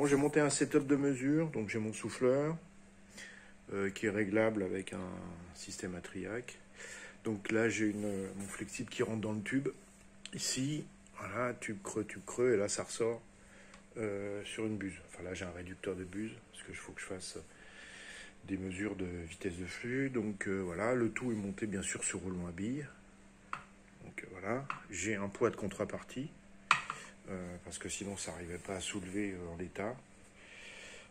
Bon, j'ai monté un setup de mesure, donc j'ai mon souffleur qui est réglable avec un système à triac. Donc là, j'ai mon flexible qui rentre dans le tube. Ici, voilà, tube creux, et là, ça ressort sur une buse. Enfin là, j'ai un réducteur de buse, parce qu'il faut que je fasse des mesures de vitesse de flux. Donc voilà, le tout est monté bien sûr sur roulement à billes. Donc voilà, j'ai un poids de contrepartie, parce que sinon ça n'arrivait pas à soulever en l'état.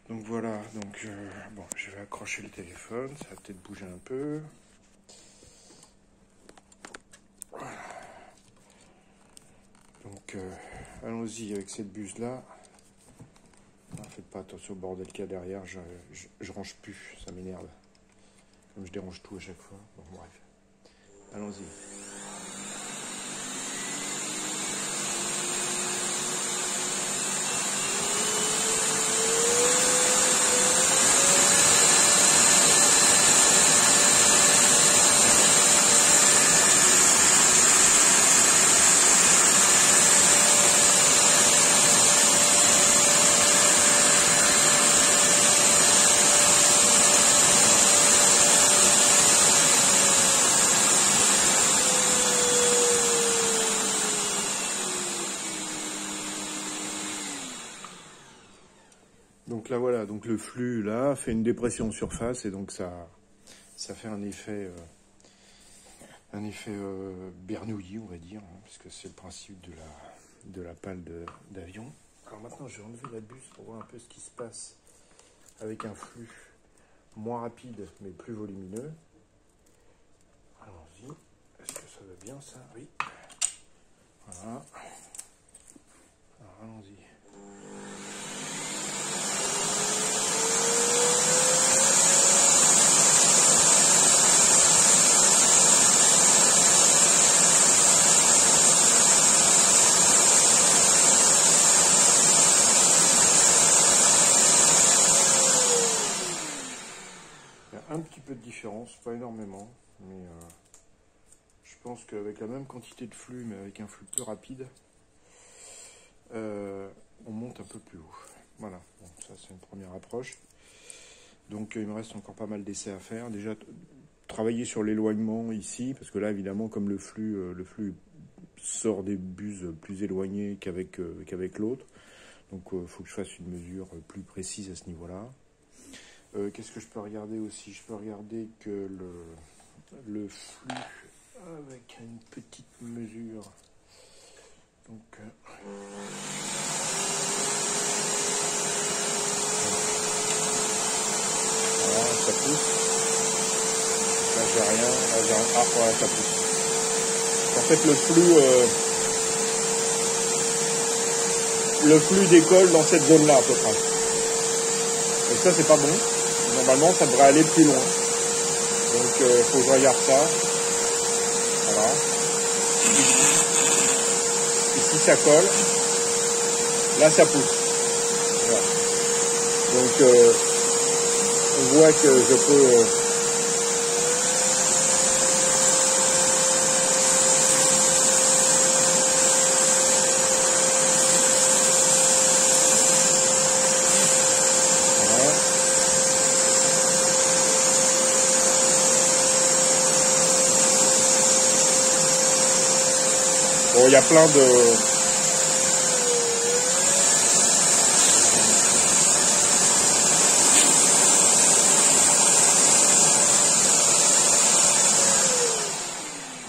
Donc voilà, donc bon, je vais accrocher le téléphone, ça va peut-être bouger un peu. Voilà. Donc allons-y avec cette buse là. Faites pas attention au bordel qu'il y a derrière, je range plus, ça m'énerve. Comme je dérange tout à chaque fois. Bon, bref. Allons-y. Donc là voilà, donc le flux là fait une dépression en surface et donc ça fait un effet Bernoulli, on va dire, hein, puisque c'est le principe de la pale d'avion. Alors maintenant je vais enlever la buse pour voir un peu ce qui se passe avec un flux moins rapide mais plus volumineux. Allons-y, est-ce que ça va bien ça? Oui. Voilà. Alors allons-y. Un petit peu de différence, pas énormément, mais je pense qu'avec la même quantité de flux, mais avec un flux plus rapide, on monte un peu plus haut. Voilà, bon, ça c'est une première approche. Donc il me reste encore pas mal d'essais à faire. Déjà, travailler sur l'éloignement ici, parce que là évidemment, comme le flux sort des buses plus éloignées qu'avec l'autre, donc il faut que je fasse une mesure plus précise à ce niveau-là. Qu'est-ce que je peux regarder aussi? Je peux regarder que le flux avec une petite mesure. Donc, voilà, ça pousse. Là, j'ai rien. Là, j'ai un... Ah, voilà, ça pousse. En fait, le flux décolle dans cette zone-là, à peu près. Et ça, c'est pas bon. Normalement, ça devrait aller plus loin. Donc, il faut que je regarde ça. Voilà. Ici, ça colle. Là, ça pousse. Voilà. Donc, on voit que je peux... Bon, il y a plein de...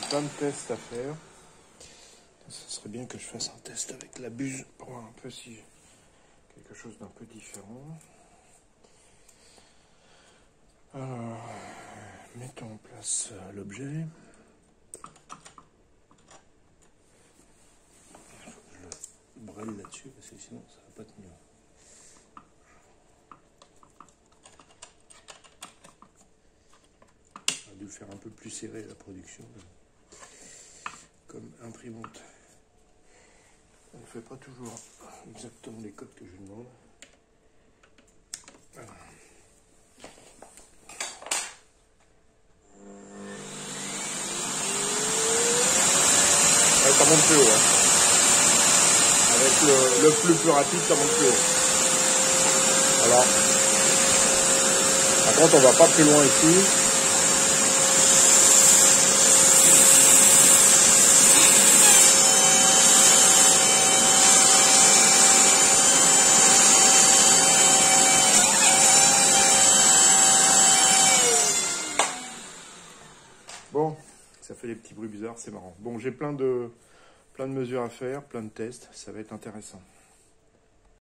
plein de tests à faire. Ce serait bien que je fasse un test avec la buse pour voir un peu si quelque chose d'un peu différent. Alors, mettons en place l'objet. Braille là-dessus parce que sinon ça va pas tenir. On a dû le faire un peu plus serré la production, comme imprimante. Elle ne fait pas toujours exactement les codes que je lui demande. Voilà. Ouais, ça monte plus haut. Hein. Avec le flux plus rapide, ça monte plus haut. Voilà. Par contre, on va pas plus loin ici. Bon, ça fait des petits bruits bizarres, c'est marrant. Bon, j'ai plein de mesures à faire, plein de tests, ça va être intéressant.